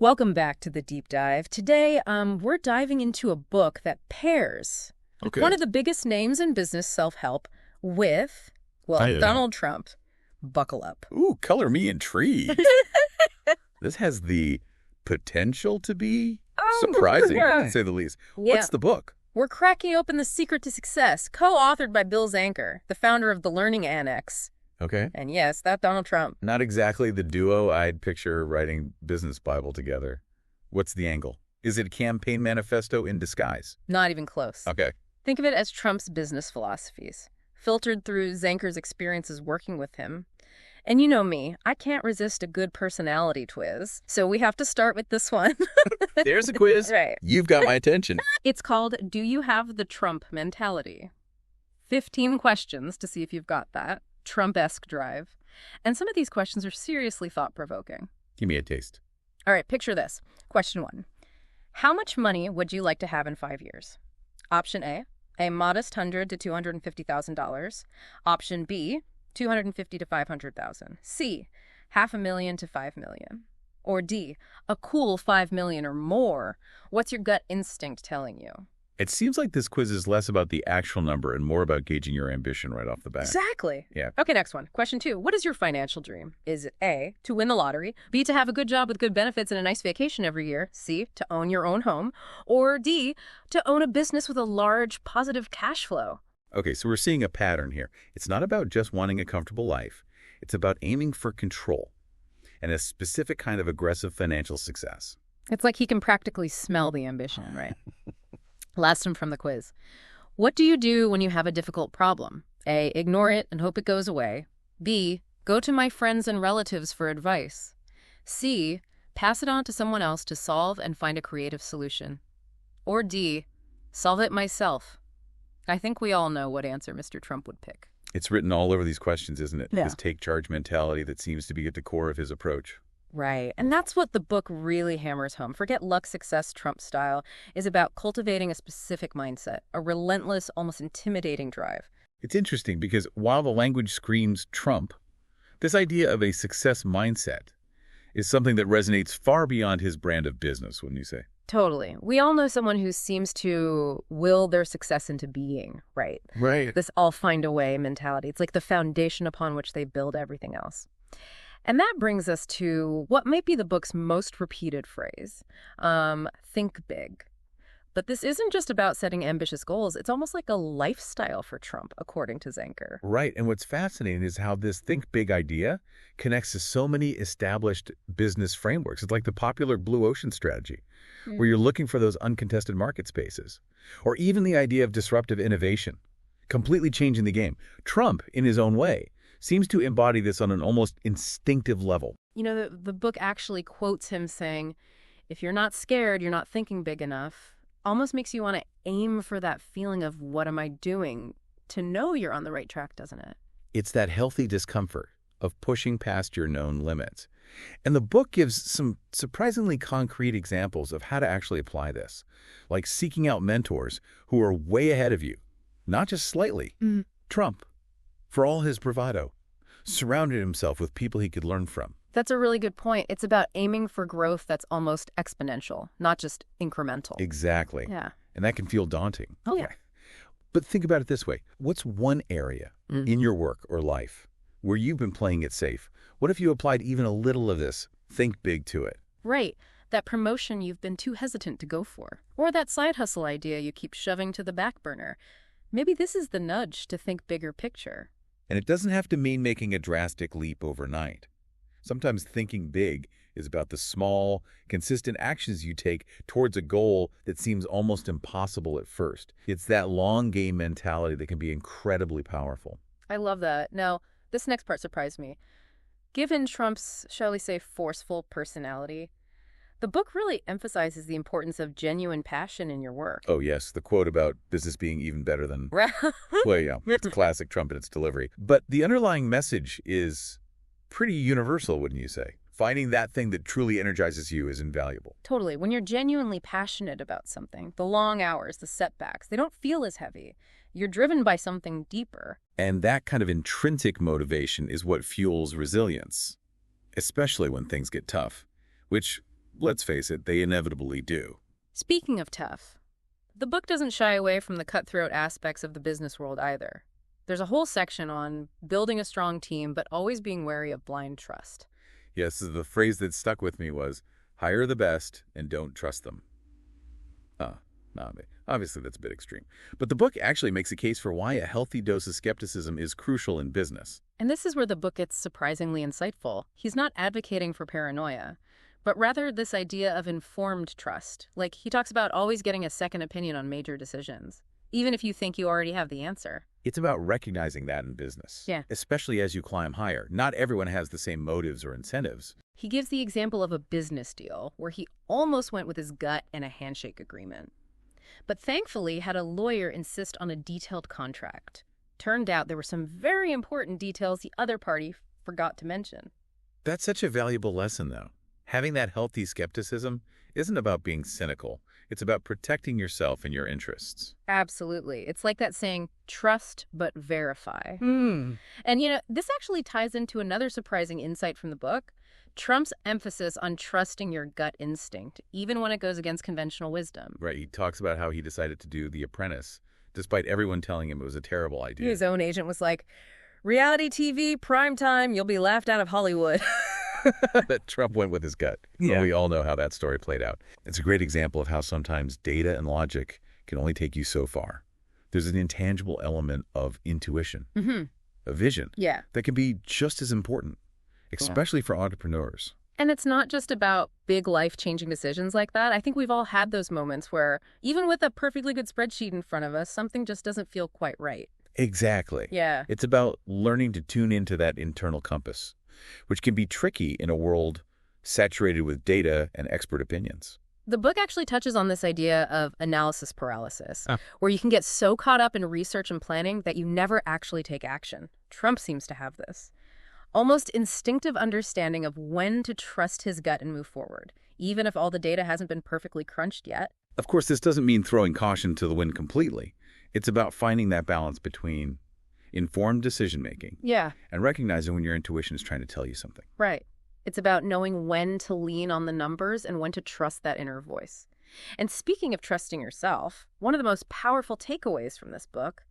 Welcome back to the deep dive. Today, we're diving into a book that pairs one of the biggest names in business self-help with, Donald Trump. Buckle up. Ooh, color me intrigued. This has the potential to be surprising, to say the least. Yeah. What's the book? We're cracking open The Secret to Success, co-authored by Bill Zanker, the founder of the Learning Annex. Okay. And yes, that Donald Trump. Not exactly the duo I'd picture writing business Bible together. What's the angle? Is it a campaign manifesto in disguise? Not even close. Okay. Think of it as Trump's business philosophies, filtered through Zanker's experiences working with him. And you know me, I can't resist a good personality twizz, so we have to start with this one. There's a quiz. Right. You've got my attention. It's called Do You Have the Trump Mentality? 15 questions to see if you've got that Trump-esque drive. And some of these questions are seriously thought-provoking. Give me a taste. All right, picture this. Question 1. How much money would you like to have in 5 years? Option A modest $100,000 to $250,000. Option B, $250,000 to $500,000. C, $500,000 to $5 million. Or D, a cool $5 million or more. What's your gut instinct telling you? It seems like this quiz is less about the actual number and more about gauging your ambition right off the bat. Exactly. Yeah. Okay, next one. Question 2. What is your financial dream? Is it A, to win the lottery, B, to have a good job with good benefits and a nice vacation every year, C, to own your own home, or D, to own a business with a large positive cash flow? Okay, so we're seeing a pattern here. It's not about just wanting a comfortable life. It's about aiming for control and a specific kind of aggressive financial success. It's like he can practically smell the ambition, right? Last one from the quiz. What do you do when you have a difficult problem? A, ignore it and hope it goes away. B, go to my friends and relatives for advice. C, pass it on to someone else to solve and find a creative solution. Or D, solve it myself. I think we all know what answer Mr. Trump would pick. It's written all over these questions, isn't it? Yeah. His take-charge mentality that seems to be at the core of his approach. Right. And that's what the book really hammers home. Forget luck, success, Trump style is about cultivating a specific mindset, a relentless, almost intimidating drive. It's interesting because while the language screams Trump, this idea of a success mindset is something that resonates far beyond his brand of business, wouldn't you say? Totally. We all know someone who seems to will their success into being, right? Right. This I'll find a way mentality. It's like the foundation upon which they build everything else. And that brings us to what might be the book's most repeated phrase, think big. But this isn't just about setting ambitious goals. It's almost like a lifestyle for Trump, according to Zanker. Right. And what's fascinating is how this think big idea connects to so many established business frameworks. It's like the popular blue ocean strategy, where you're looking for those uncontested market spaces, or even the idea of disruptive innovation, completely changing the game. Trump, in his own way, seems to embody this on an almost instinctive level. You know, the book actually quotes him saying, if you're not scared, you're not thinking big enough. Almost makes you want to aim for that feeling of what am I doing to know you're on the right track, doesn't it? It's that healthy discomfort of pushing past your known limits. And the book gives some surprisingly concrete examples of how to actually apply this, like seeking out mentors who are way ahead of you, not just slightly. Trump, for all his bravado, surrounded himself with people he could learn from. That's a really good point. It's about aiming for growth that's almost exponential, not just incremental. Exactly. Yeah. And that can feel daunting. Oh, yeah. But think about it this way. What's one area in your work or life where you've been playing it safe? What if you applied even a little of this think big to it? Right. That promotion you've been too hesitant to go for. Or that side hustle idea you keep shoving to the back burner. Maybe this is the nudge to think bigger picture. And it doesn't have to mean making a drastic leap overnight. Sometimes thinking big is about the small, consistent actions you take towards a goal that seems almost impossible at first. It's that long game mentality that can be incredibly powerful. I love that. Now, this next part surprised me. Given Trump's, shall we say, forceful personality, the book really emphasizes the importance of genuine passion in your work. Oh, yes, the quote about business being even better than... Well, yeah, it's classic Trump in its delivery. But the underlying message is pretty universal, wouldn't you say? Finding that thing that truly energizes you is invaluable. Totally. When you're genuinely passionate about something, the long hours, the setbacks, they don't feel as heavy. You're driven by something deeper. And that kind of intrinsic motivation is what fuels resilience, especially when things get tough, which let's face it, they inevitably do. Speaking of tough, the book doesn't shy away from the cutthroat aspects of the business world either. There's a whole section on building a strong team, but always being wary of blind trust. Yes, the phrase that stuck with me was, hire the best and don't trust them. No, obviously that's a bit extreme. But the book actually makes a case for why a healthy dose of skepticism is crucial in business. And this is where the book gets surprisingly insightful. He's not advocating for paranoia, but rather this idea of informed trust. Like, he talks about always getting a second opinion on major decisions, even if you think you already have the answer. It's about recognizing that in business, especially as you climb higher. Not everyone has the same motives or incentives. He gives the example of a business deal where he almost went with his gut and a handshake agreement, but thankfully had a lawyer insist on a detailed contract. Turned out there were some very important details the other party forgot to mention. That's such a valuable lesson, though. Having that healthy skepticism isn't about being cynical. It's about protecting yourself and your interests. Absolutely. It's like that saying, trust but verify. Hmm. And, this actually ties into another surprising insight from the book. Trump's emphasis on trusting your gut instinct, even when it goes against conventional wisdom. Right. He talks about how he decided to do The Apprentice, despite everyone telling him it was a terrible idea. His own agent was like, reality TV, primetime, you'll be laughed out of Hollywood. That Trump went with his gut. Yeah. Well, we all know how that story played out. It's a great example of how sometimes data and logic can only take you so far. There's an intangible element of intuition, a vision, that can be just as important, especially for entrepreneurs. And it's not just about big life-changing decisions like that. I think we've all had those moments where, even with a perfectly good spreadsheet in front of us, something just doesn't feel quite right. Exactly. Yeah. It's about learning to tune into that internal compass, which can be tricky in a world saturated with data and expert opinions. The book actually touches on this idea of analysis paralysis, where you can get so caught up in research and planning that you never actually take action. Trump seems to have this. Almost instinctive understanding of when to trust his gut and move forward, even if all the data hasn't been perfectly crunched yet. Of course, this doesn't mean throwing caution to the wind completely. It's about finding that balance between informed decision-making and recognizing when your intuition is trying to tell you something. Right. It's about knowing when to lean on the numbers and when to trust that inner voice. And speaking of trusting yourself, one of the most powerful takeaways from this book,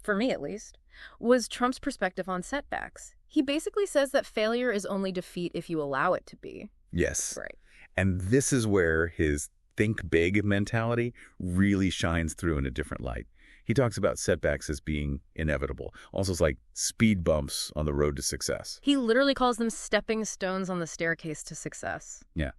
for me at least, was Trump's perspective on setbacks. He basically says that failure is only defeat if you allow it to be. Yes. Right. And this is where his think big mentality really shines through in a different light. He talks about setbacks as being inevitable, also like speed bumps on the road to success. He literally calls them stepping stones on the staircase to success. Yeah.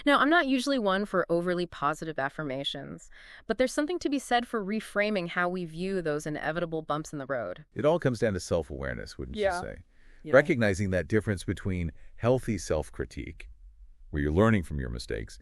Now, I'm not usually one for overly positive affirmations, but there's something to be said for reframing how we view those inevitable bumps in the road. It all comes down to self-awareness, wouldn't you say? Yeah. Recognizing that difference between healthy self-critique, where you're learning from your mistakes,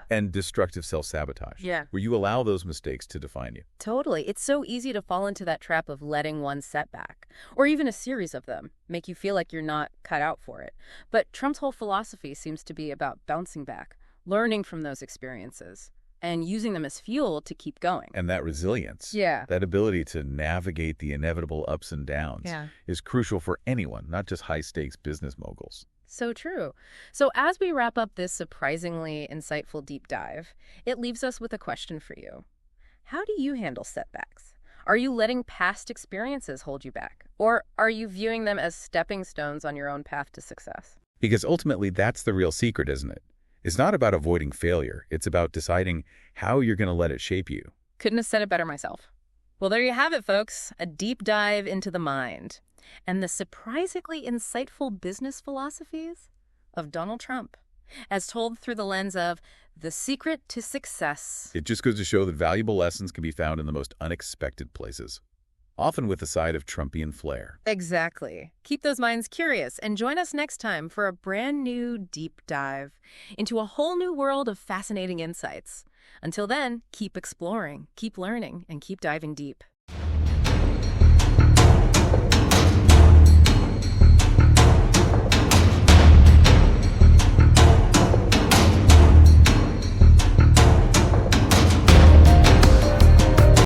and destructive self-sabotage, where you allow those mistakes to define you. Totally. It's so easy to fall into that trap of letting one setback, or even a series of them, make you feel like you're not cut out for it. But Trump's whole philosophy seems to be about bouncing back, learning from those experiences, and using them as fuel to keep going. And that resilience, that ability to navigate the inevitable ups and downs, is crucial for anyone, not just high-stakes business moguls. So true. So as we wrap up this surprisingly insightful deep dive, it leaves us with a question for you. How do you handle setbacks? Are you letting past experiences hold you back? Or are you viewing them as stepping stones on your own path to success? Because ultimately, that's the real secret, isn't it? It's not about avoiding failure. It's about deciding how you're going to let it shape you. Couldn't have said it better myself. Well, there you have it, folks. A deep dive into the mind and the surprisingly insightful business philosophies of Donald Trump, as told through the lens of The Secret to Success. It just goes to show that valuable lessons can be found in the most unexpected places, often with a side of Trumpian flair. Exactly. Keep those minds curious and join us next time for a brand new deep dive into a whole new world of fascinating insights. Until then, keep exploring, keep learning, and keep diving deep.